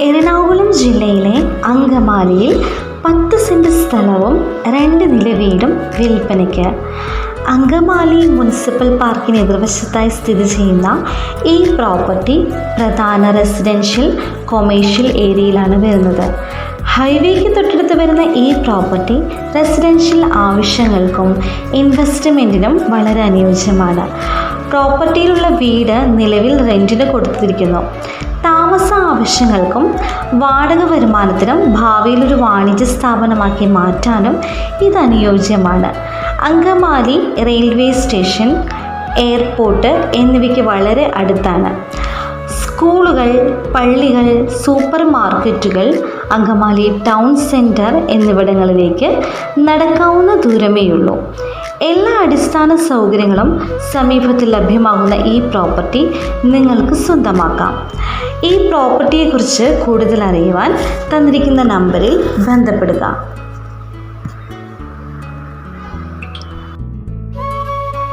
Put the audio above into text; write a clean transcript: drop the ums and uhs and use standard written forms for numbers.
എറണാകുളം ജില്ലയിലെ അങ്കമാലിയിൽ 10 സെൻറ് സ്ഥലവും 2 നില വീടും വിൽപ്പനയ്ക്ക്. അങ്കമാലി മുനിസിപ്പൽ പാർക്കിന് എതിർവശത്തായി സ്ഥിതി ചെയ്യുന്ന ഈ പ്രോപ്പർട്ടി പ്രധാന റെസിഡൻഷ്യൽ കൊമേഴ്ഷ്യൽ ഏരിയയിലാണ് വരുന്നത്. ഹൈവേക്ക് തൊട്ടടുത്ത് വരുന്ന ഈ പ്രോപ്പർട്ടി റെസിഡൻഷ്യൽ ആവശ്യങ്ങൾക്കും ഇൻവെസ്റ്റ്മെൻറ്റിനും വളരെ അനുയോജ്യമാണ്. പ്രോപ്പർട്ടിയിലുള്ള വീട് നിലവിൽ റെൻറ്റിന് കൊടുത്തിരിക്കുന്നു. താമസ ആവശ്യങ്ങൾക്കും വാടക വരുമാനത്തിനും ഭാവിയിലൊരു വാണിജ്യ സ്ഥാപനമാക്കി മാറ്റാനും ഇത് അനുയോജ്യമാണ്. അങ്കമാലി റെയിൽവേ സ്റ്റേഷൻ, എയർപോർട്ട് എന്നിവയ്ക്ക് വളരെ അടുത്താണ്. സ്കൂളുകൾ, പള്ളികൾ, സൂപ്പർ മാർക്കറ്റുകൾ, അങ്കമാലി ടൗൺ സെൻറ്റർ എന്നിവിടങ്ങളിലേക്ക് നടക്കാവുന്ന ദൂരമേയുള്ളൂ. എല്ലാ അടിസ്ഥാന സൗകര്യങ്ങളും സമീപത്തിൽ ലഭ്യമാകുന്ന ഈ പ്രോപ്പർട്ടി നിങ്ങൾക്ക് സ്വന്തമാക്കാം. ഈ പ്രോപ്പർട്ടിയെക്കുറിച്ച് കൂടുതൽ അറിയുവാൻ തന്നിരിക്കുന്ന നമ്പറിൽ ബന്ധപ്പെടുക.